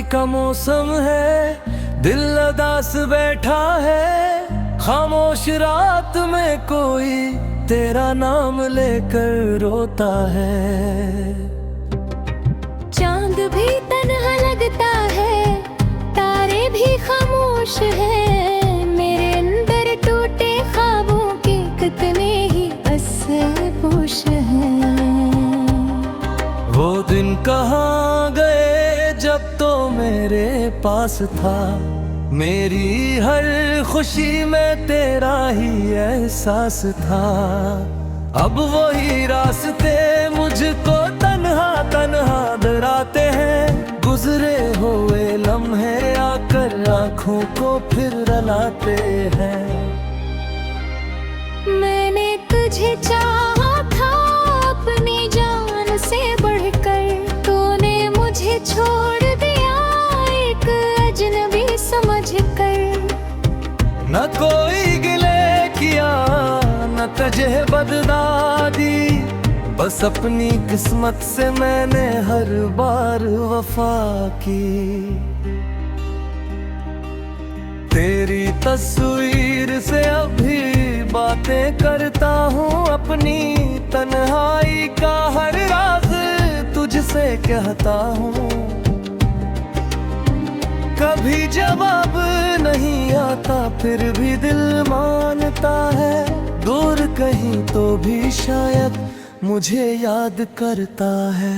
का मौसम है, दिल उदास बैठा है। खामोश रात में कोई तेरा नाम लेकर रोता है। चांद भी तन्हा लगता है, तारे भी खामोश हैं। मेरे अंदर टूटे ख्वाबों के कितने ही असर पोश हैं। वो दिन कहाँ गए जब तो मेरे पास था। मेरी हर खुशी में तेरा ही एहसास था। अब वही रास्ते मुझको तन्हा तन्हा डराते हैं। गुजरे हुए लम्हे आकर आँखों को फिर रुलाते हैं। मैंने तुझे चाहा था अपनी जान से बढ़कर, तूने मुझे छोड़ दिया एक अजनबी समझकर। न कोई गिले किया न तुझे बदला दी, बस अपनी किस्मत से मैंने हर बार वफा की। तेरी तस्वीर से अभी बातें करता हूँ, अपनी तन्हाई का हर राज तुझसे कहता हूँ। कभी जवाब नहीं आता फिर भी दिल मानता है। दूर कहीं तो भी शायद मुझे याद करता है।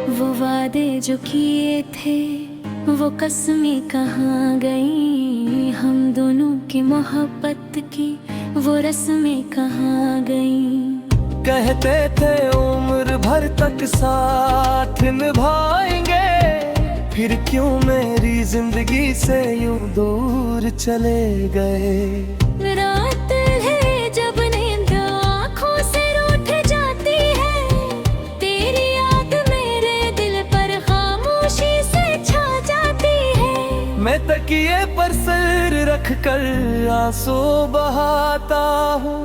वो वादे जो किए थे वो कसमें कहाँ गई। हम दोनों की मोहब्बत की वो रस्में कहाँ गई। कहते थे उम्र भर तक साथ निभाएंगे, फिर क्यों मेरी जिंदगी से यूं दूर चले गए। रात है जब नींद आँखों से रूठ जाती है, तेरी याद मेरे दिल पर खामोशी से छा जाती है। मैं तकिए पर सर रख कर आंसू बहाता हूँ।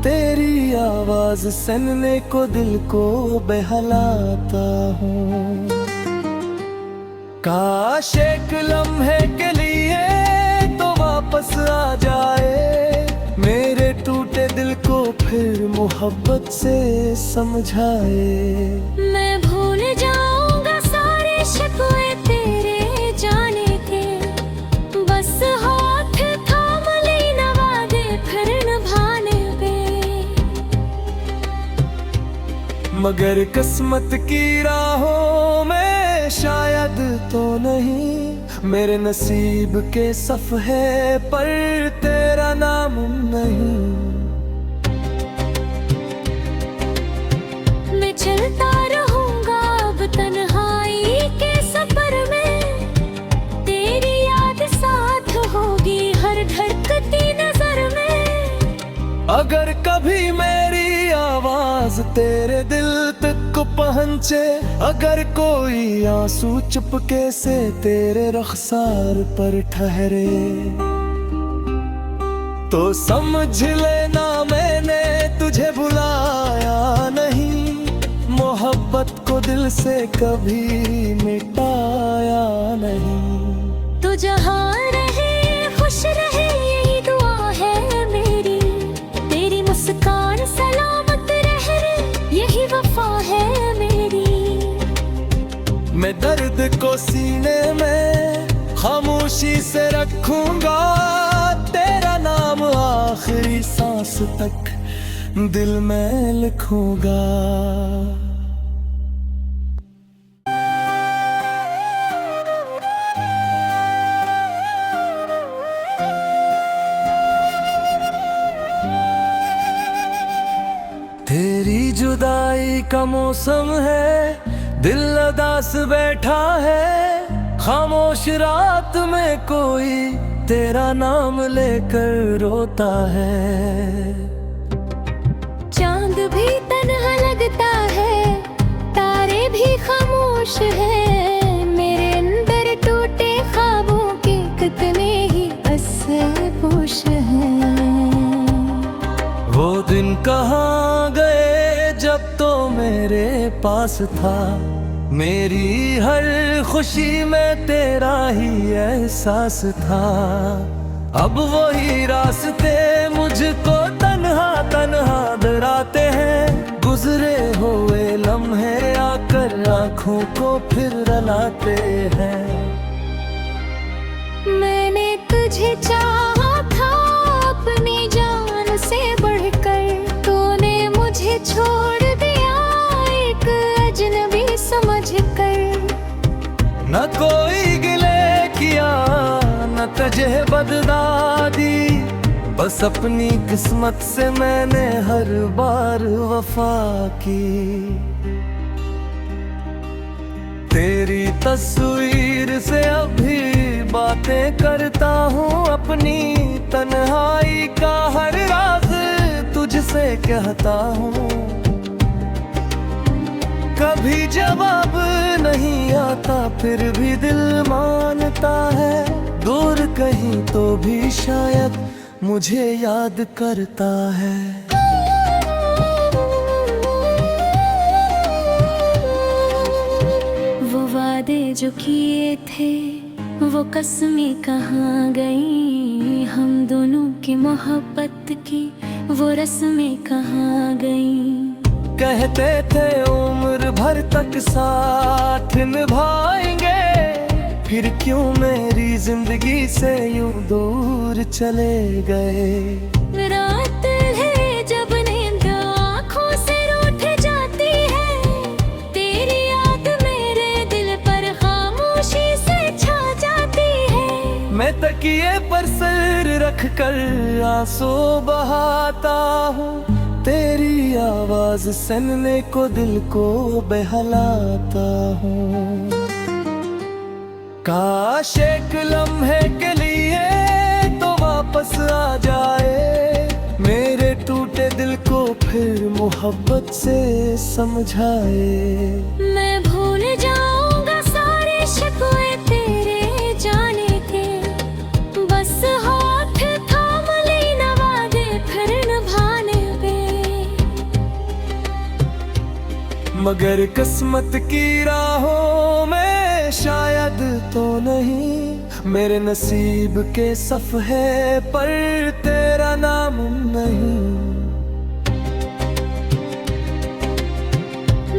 तेरी आवाज सुनने को दिल को बहलाता हूँ। काश एक लम्हे के लिए तो वापस आ जाए, मेरे टूटे दिल को फिर मोहब्बत से समझाए। मैं भूल जाऊंगा सारे शिकवे तेरे जाने के, बस हाथ थाम लेना वादे फिर निभाने पे। मगर किस्मत की राहों में शायद तो नहीं, मेरे नसीब के सफ़े पर तेरा नाम नहीं। मैं चलता रहूंगा अब तन्हाई के सफर में, तेरी याद साथ होगी हर धड़कती नजर में। अगर कभी मेरी आवाज तेरे दिल तक को पहुंचे, अगर कोई आंसू चुपके से तेरे रुखसार पर ठहरे, तो समझ लेना मैंने तुझे भुलाया नहीं। मोहब्बत को दिल से कभी मिटाया नहीं। तू जहाँ रहे खुश रहे यही दुआ है मेरी, तेरी मुस्कान सलामत रहे यही वफा है मेरी। मैं दर्द को सीने में खामोशी से रखूंगा, तेरा नाम आखिरी सांस तक दिल में लिखूंगा। तेरी जुदाई का मौसम है, दिल उदास बैठा है। खामोश रात में कोई तेरा नाम लेकर रोता है। चांद भी तन्हा लगता है, तारे भी खामोश हैं। मेरे अंदर टूटे ख्वाबों के कितने ही असर पोश हैं। वो दिन कहाँ गए जब तो पास था। मेरी हर खुशी में तेरा ही एहसास था। अब वही रास्ते मुझको तन्हा तन्हा डराते हैं। गुजरे हुए लम्हे आकर आँखों को फिर रुलाते हैं। मैंने तुझे चाहा था अपनी जान से बढ़कर, तूने मुझे छोड़ दिया एक अजनबी समझकर। न कोई गिले किया न तुझे बददादी, बस अपनी किस्मत से मैंने हर बार वफा की। तेरी तस्वीर से अभी बातें करता हूँ, अपनी तन्हाई का हर राज तुझसे कहता हूँ। कभी जवाब नहीं आता फिर भी दिल मानता है। दूर कहीं तो भी शायद मुझे याद करता है। वो वादे जो किए थे वो कसमें कहाँ गई, हम दोनों की मोहब्बत की वो रस्में कहाँ गई। कहते थे उम्र भर तक साथ निभाएंगे, फिर क्यों मेरी जिंदगी से यूं दूर चले गए। रात है जब नींद आँखों से रूठ जाती है, तेरी याद मेरे दिल पर खामोशी से छा जाती है। मैं तकिए पर सर रख कर आंसू बहाता हूँ, तेरी आवाज सुनने को दिल को बहलाता हूँ। काश एक लम्हे के लिए तो वापस आ जाए, मेरे टूटे दिल को फिर मोहब्बत से समझाए। मैं भूल जाऊंगा सारे शिकवे तेरे जाने के, बस हाथ थाम लेना वादे फिर निभाने पे। मगर किस्मत की राहों में शायद तो नहीं, मेरे नसीब के सफ़े पर तेरा नाम नहीं।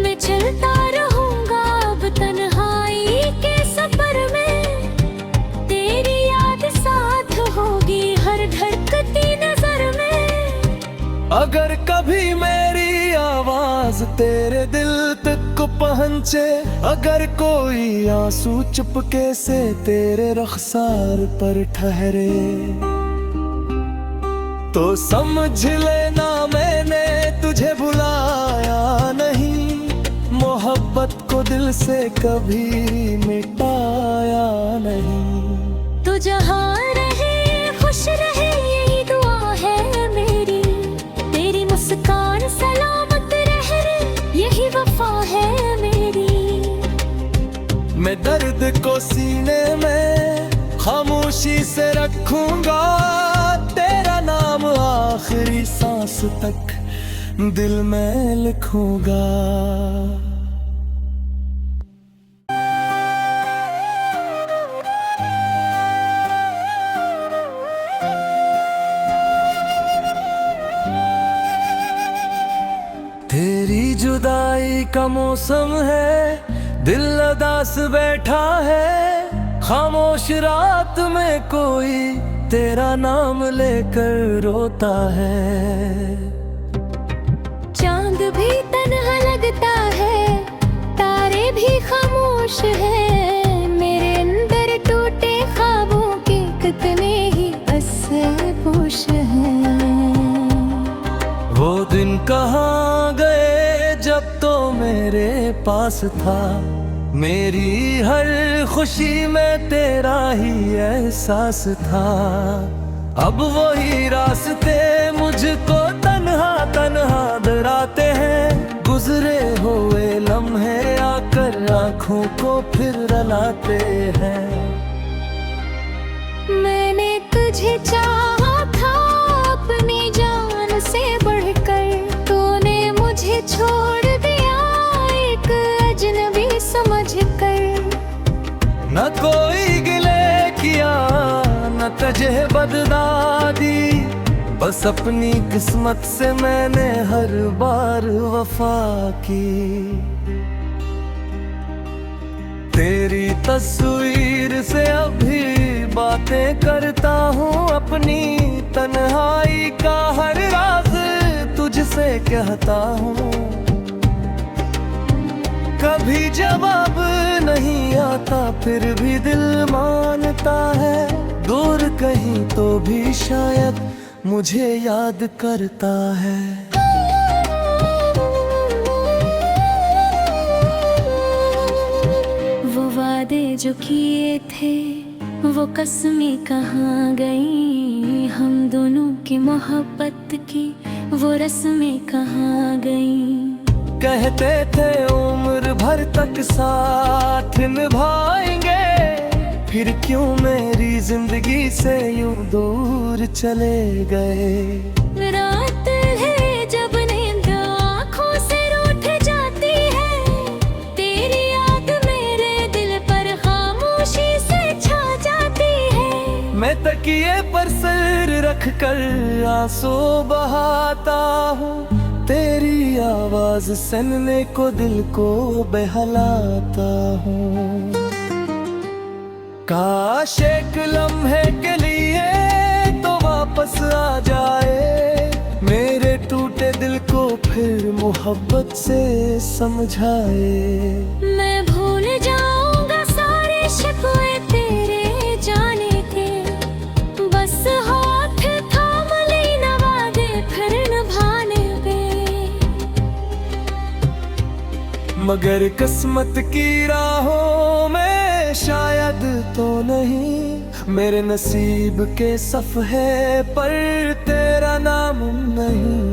मैं चलता रहूंगा अब तन्हाई के सफर में, तेरी याद साथ होगी हर धड़कती नजर में। अगर कभी मेरी आवाज तेरे दिल तक पहुंचे, अगर कोई आंसू चुपके से तेरे रुखसार पर ठहरे, तो समझ लेना मैंने तुझे भुलाया नहीं, मोहब्बत को दिल से कभी मिटाया नहीं। तू जहाँ रहे खुश रहे यही दुआ है मेरी, तेरी मुस्कान सलामत रहे यही वफा है मेरी। मैं दर्द को सीने में खामोशी से रखूंगा, तेरा नाम आखिरी सांस तक दिल में लिखूंगा। तेरी जुदाई का मौसम है, दिल उदास बैठा है, खामोश रात में कोई तेरा नाम लेकर रोता है। चांद भी तन्हा लगता है, तारे भी खामोश हैं, मेरे अंदर टूटे ख्वाबों के कितने ही असर पोश हैं। वो दिन कहाँ गए जब तो मेरे पास था, मेरी हर खुशी में तेरा ही एहसास था। अब वही रास्ते मुझको तन्हा तन्हा डराते हैं, गुजरे हुए लम्हे आकर आँखों को फिर रुलाते हैं। मैंने तुझे चाहा था अपनी जान से बढ़कर, तूने मुझे छोड़ दिया एक न कोई गिले किया न तजे बददादी, बस अपनी किस्मत से मैंने हर बार वफा की। तेरी तस्वीर से अभी बातें करता हूँ, अपनी तन्हाई का हर राज तुझसे कहता हूँ। कभी जवाब नहीं आता फिर भी दिल मानता है, दूर कहीं तो भी शायद मुझे याद करता है। वो वादे जो किए थे वो कसमें कहाँ गई, हम दोनों की मोहब्बत की वो रस्में कहाँ गई। कहते थे उम्र भर तक साथ निभाएंगे, फिर क्यों मेरी जिंदगी से यूं दूर चले गए। रात है जब नींद आँखों से रूठ जाती है, तेरी याद मेरे दिल पर खामोशी से छा जाती है। मैं तकिए पर सिर रख कर आंसू बहाता हूँ, तेरी आवाज सुनने को दिल को बहलाता हूँ। काश एक लम्हे के लिए तो वापस आ जाए, मेरे टूटे दिल को फिर मोहब्बत से समझाए। मैं भूल जाऊंगा सारे शिकवे तेरे जाने के, बस हाथ थाम लेना वादे फिर निभाने पे। मगर किस्मत की राहों में शायद तो नहीं, मेरे नसीब के सफ़े पर तेरा नाम नहीं।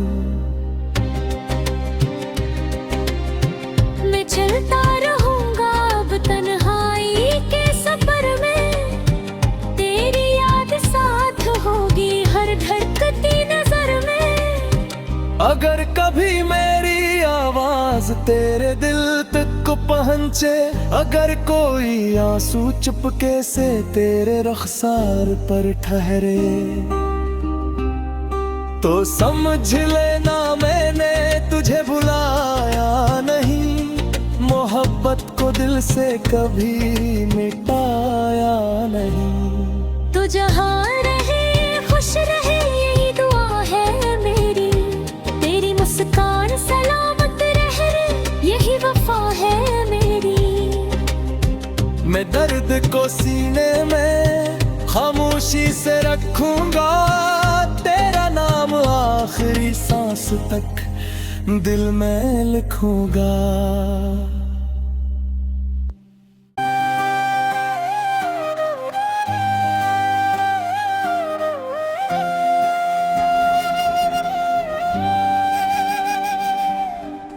मैं चलता रहूंगा अब तन्हाई के सफर में, तेरी याद साथ होगी हर धड़कती नजर में। अगर कभी मेरी आवाज तेरे दिल तक को पहुंचे, अगर कोई आंसू चुपके से तेरे रुखसार पर ठहरे, तो समझ लेना मैंने तुझे भुलाया नहीं, मोहब्बत को दिल से कभी मिटाया नहीं। तू जहाँ रहे खुश रहे यही दुआ है मेरी, तेरी मुस्कान सलामत रहे यही वफा है मेरी। मैं दर्द को सीने में खामोशी से रखूंगा, तेरा नाम आखिरी सांस तक दिल में लिखूंगा।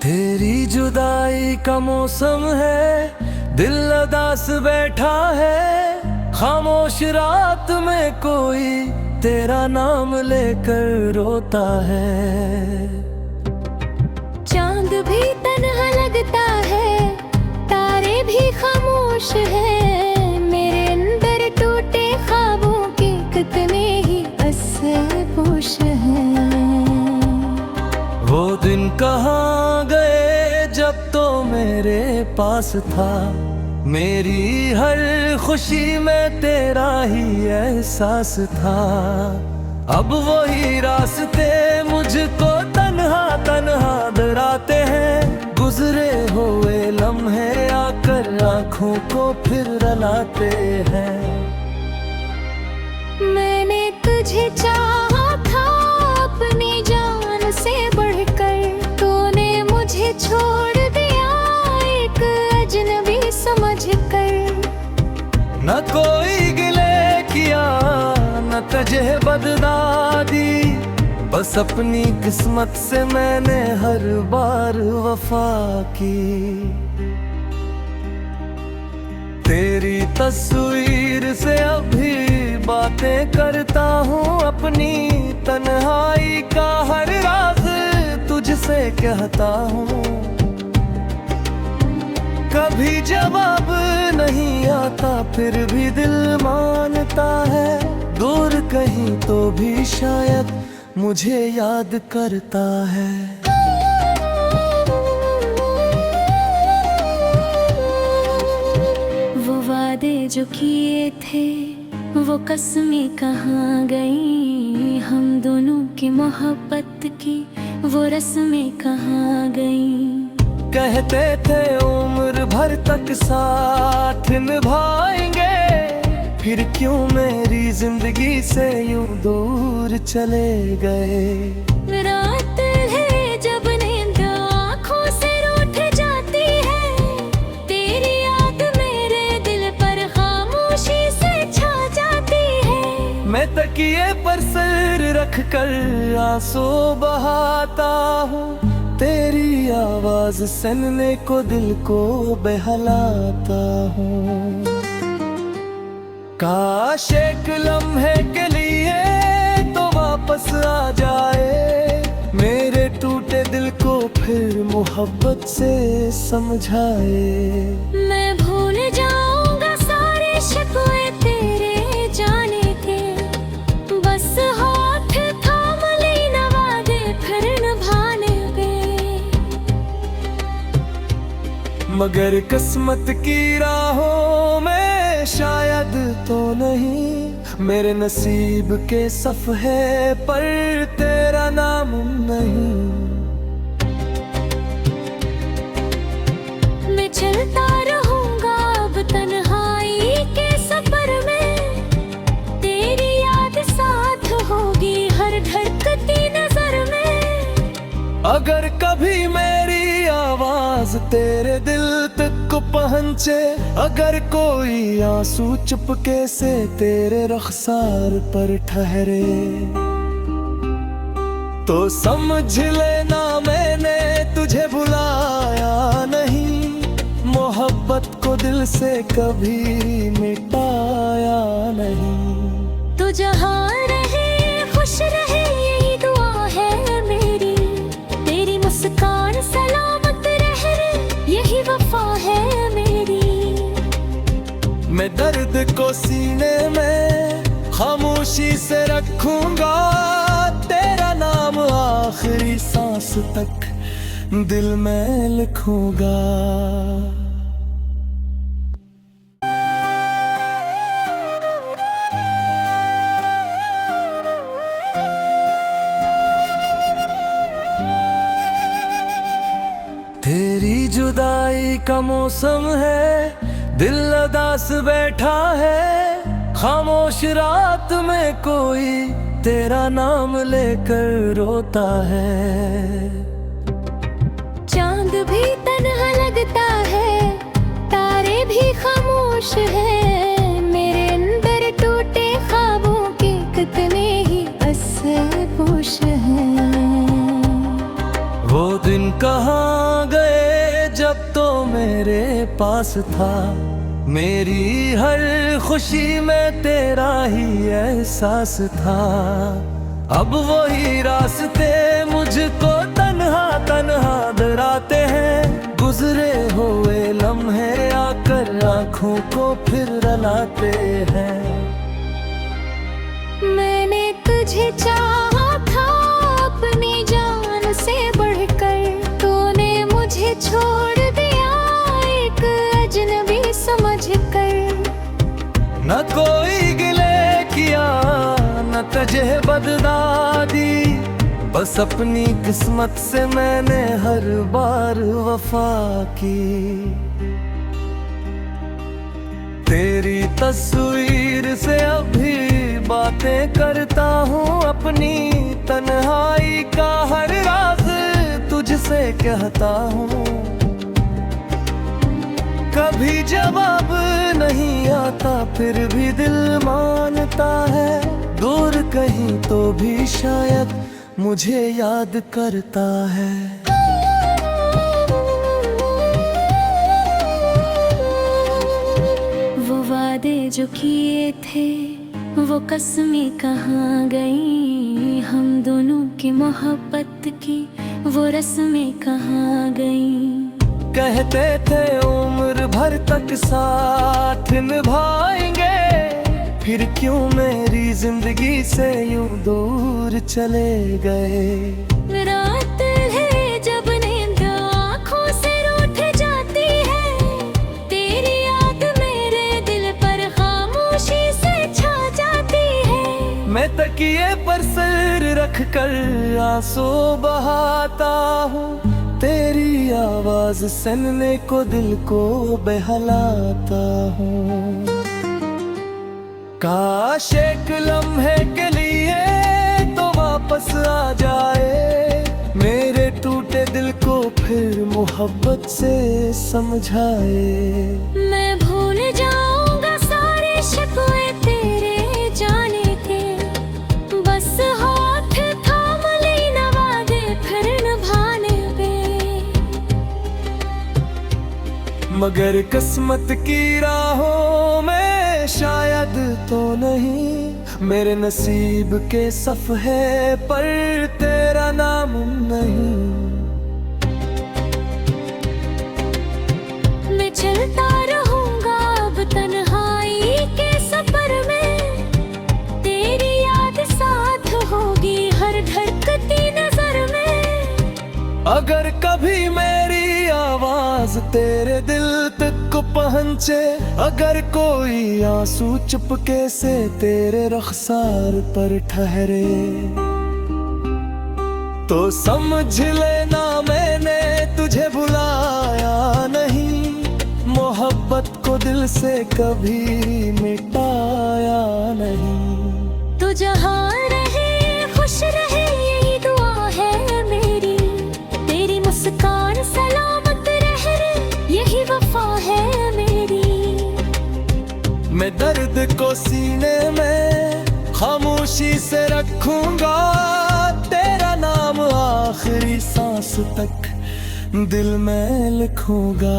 तेरी जुदाई का मौसम है, दिल उदास बैठा है, खामोश रात में कोई तेरा नाम लेकर रोता है। चांद भी तन्हा लगता है, तारे भी खामोश हैं, मेरे अंदर टूटे ख्वाबों के कितने ही असर पोश हैं। वो दिन कहाँ गए जब तो मेरे पास था, मेरी हर खुशी में तेरा ही एहसास था। अब वही रास्ते मुझको तन्हा तन्हा डराते हैं, गुजरे हुए लम्हे आकर आँखों को फिर रुलाते हैं। मैंने तुझे चाहा था अपनी जान से बढ़कर, तूने मुझे छोड़ दिया एक अजनबी समझकर। न कोई गिले किया न तजे बददादी, बस अपनी किस्मत से मैंने हर बार वफा की। तेरी तस्वीर से अभी बातें करता हूँ, अपनी तन्हाई का हर राज तुझसे कहता हूँ। कभी जवाब नहीं आता फिर भी दिल मानता है, दूर कहीं तो भी शायद मुझे याद करता है। वो वादे जो किए थे वो कसमें कहाँ गई, हम दोनों की मोहब्बत की वो रस्में कहाँ गई। कहते थे उम्र भर तक साथ निभाएंगे, फिर क्यों मेरी जिंदगी से यूं दूर चले गए। रात है जब नींद आँखों से रूठ जाती है, तेरी याद मेरे दिल पर खामोशी से छा जाती है। मैं तकिए पर सर रख कर आंसू बहाता हूँ, तेरी आवाज सुनने को दिल को बहलाता हूँ। काश एक लम्हे के लिए तो वापस आ जाए, मेरे टूटे दिल को फिर मोहब्बत से समझाए। मैं भूल जाऊंगा सारे शिकवे तेरे जाने के, बस हाथ थाम लेना वादे फिर निभाने पे। मगर किस्मत की राहों में शायद तो नहीं, मेरे नसीब के सफ़े पर तेरा नाम नहीं। मैं चलता रहूंगा अब तन्हाई के सफर में, तेरी याद साथ होगी हर धड़कती नजर में। अगर कभी मेरी आवाज तेरे दिल तक को पहुंचे, अगर कोई आंसू चुपके से तेरे रुखसार पर ठहरे, तो समझ लेना मैंने तुझे भुलाया नहीं, मोहब्बत को दिल से कभी मिटाया नहीं। तू जहाँ रहे खुश रहे यही दुआ है मेरी, तेरी मुस्कान सलामत रहे यही वफा है मेरी। मैं दर्द को सीने में खामोशी से रखूंगा, तेरा नाम आखिरी सांस तक दिल में लिखूंगा। तेरी जुदाई का मौसम है, दिल उदास बैठा है, खामोश रात में कोई तेरा नाम लेकर रोता है। चांद भी तन्हा लगता है, तारे भी खामोश हैं, मेरे अंदर टूटे ख्वाबों के कितने ही असर पोश हैं। वो दिन कहाँ गए जब तो मेरे पास था, मेरी हर खुशी में तेरा ही एहसास था। अब वही रास्ते मुझको तन्हा तन्हा डराते हैं, गुजरे हुए लम्हे आकर आँखों को फिर रुलाते हैं। मैंने तुझे चाहा था अपनी जान से बढ़कर, तूने मुझे छोड़ दिया एक अजनबी समझकर। न कोई गिले किया न तुझे बददादी, बस अपनी किस्मत से मैंने हर बार वफा की। तेरी तस्वीर से अभी बातें करता हूँ, अपनी तन्हाई का हर राज तुझसे कहता हूँ। कभी जवाब नहीं आता फिर भी दिल मानता है, दूर कहीं तो भी शायद मुझे याद करता है। वो वादे जो किए थे वो कसमें कहाँ गई, हम दोनों की मोहब्बत की वो रस्में कहाँ गई। कहते थे उम्र भर तक साथ निभाएंगे, फिर क्यों मेरी जिंदगी से यूं दूर चले गए। रात है जब नींद आँखों से रूठ जाती है, तेरी याद मेरे दिल पर खामोशी से छा जाती है। मैं तकिए पर सिर रख कर आंसू बहाता हूँ, तेरी आवाज सुनने को दिल को बहलाता हूँ। काश एक लम्हे के लिए तो वापस आ जाए, मेरे टूटे दिल को फिर मोहब्बत से समझाए। मैं भूल जाऊंगा सारे शिकवे तेरे जाने के, बस हाथ थाम लेना वादे फिर निभाने पे। मगर किस्मत की राहों में शायद तो नहीं, मेरे नसीब के सफ़े पर तेरा नाम नहीं। मैं चलता रहूंगा अब तन्हाई के सफर में, तेरी याद साथ होगी हर धड़कती नजर में। अगर कभी मेरी आवाज तेरे दिल तक पहुंचे, अगर कोई आंसू चुपके से तेरे रुखसार पर ठहरे, तो समझ लेना मैंने तुझे भुलाया नहीं, मोहब्बत को दिल से कभी मिटाया नहीं। तू जहाँ रहे खुश रहे यही दुआ है मेरी, तेरी मुस्कान सलामत रहे यही वफा है मेरी। मैं दर्द को सीने में खामोशी से रखूंगा, तेरा नाम आखिरी सांस तक दिल में लिखूंगा।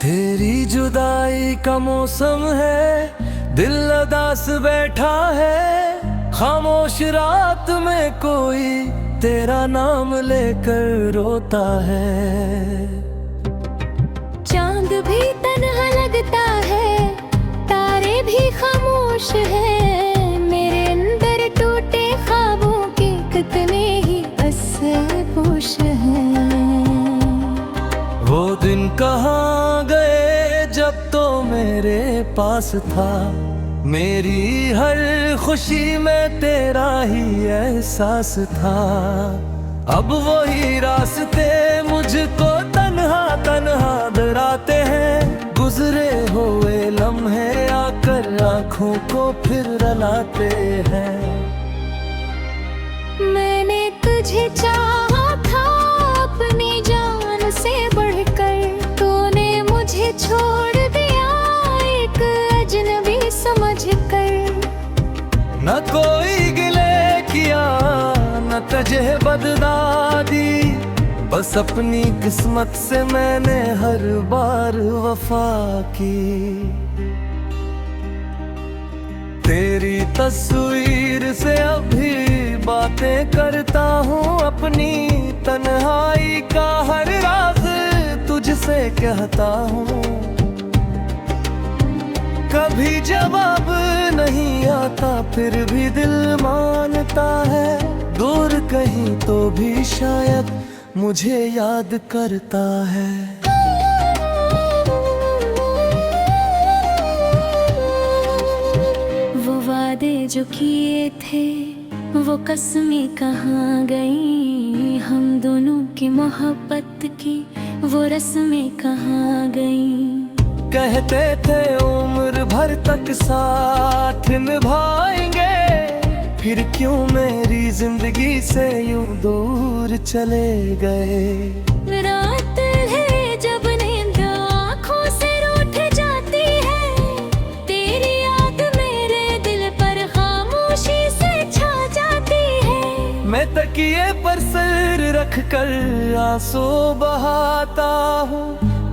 तेरी जुदाई का मौसम है, दिल उदास बैठा है, खामोश रात में कोई तेरा नाम लेकर रोता है। चांद भी तन्हा लगता है, तारे भी खामोश हैं, मेरे अंदर टूटे ख्वाबों के कितने ही असर पोश हैं। वो दिन कहाँ गए जब तो मेरे पास था, मेरी हर खुशी में तेरा ही एहसास था। अब वही रास्ते मुझको तन्हा तन्हा डराते हैं, गुजरे हुए लम्हे आकर आँखों को फिर रुलाते हैं। मैंने तुझे चाहा था अपनी जान से बढ़कर, तूने मुझे छोड़ दिया एक अजनबी समझकर। न कोई गिले किया न तुझे बददादी, बस अपनी किस्मत से मैंने हर बार वफा की। तेरी तस्वीर से अभी बातें करता हूँ, अपनी तन्हाई का हर राज तुझसे कहता हूँ। कभी जवाब नहीं आता फिर भी दिल मानता है, दूर कहीं तो भी शायद मुझे याद करता है। वो वादे जो किए थे वो कसमें कहाँ गई, हम दोनों की मोहब्बत की वो रस्में कहाँ गई। कहते थे उम्र भर तक साथ निभाएंगे, फिर क्यों मेरी जिंदगी से यूं दूर चले गए। रात है जब नींद आँखों से रूठ जाती है, तेरी याद मेरे दिल पर खामोशी से छा जाती है। मैं तकिए पर सिर रख कर आंसू बहाता हूँ,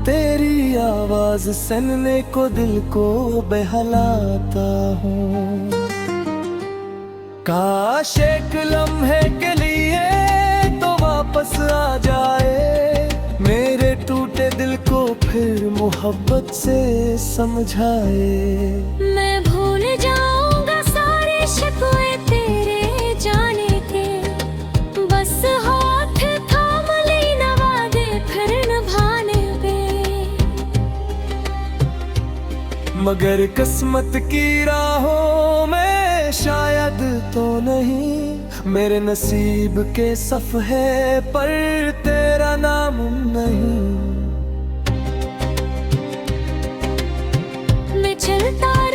तेरी आवाज सुनने को दिल को बहलाता हूँ। काश एक लम्हे के लिए तो वापस आ जाए, मेरे टूटे दिल को फिर मोहब्बत से समझाए। मैं भूल जाऊंगा सारे शिकवे तेरे जाने के, बस हाथ थाम लेना वादे फिर निभाने पे। मगर किस्मत की राहों में शायद तो नहीं, मेरे नसीब के सफ़े पर तेरा नाम नहीं। मैं चलता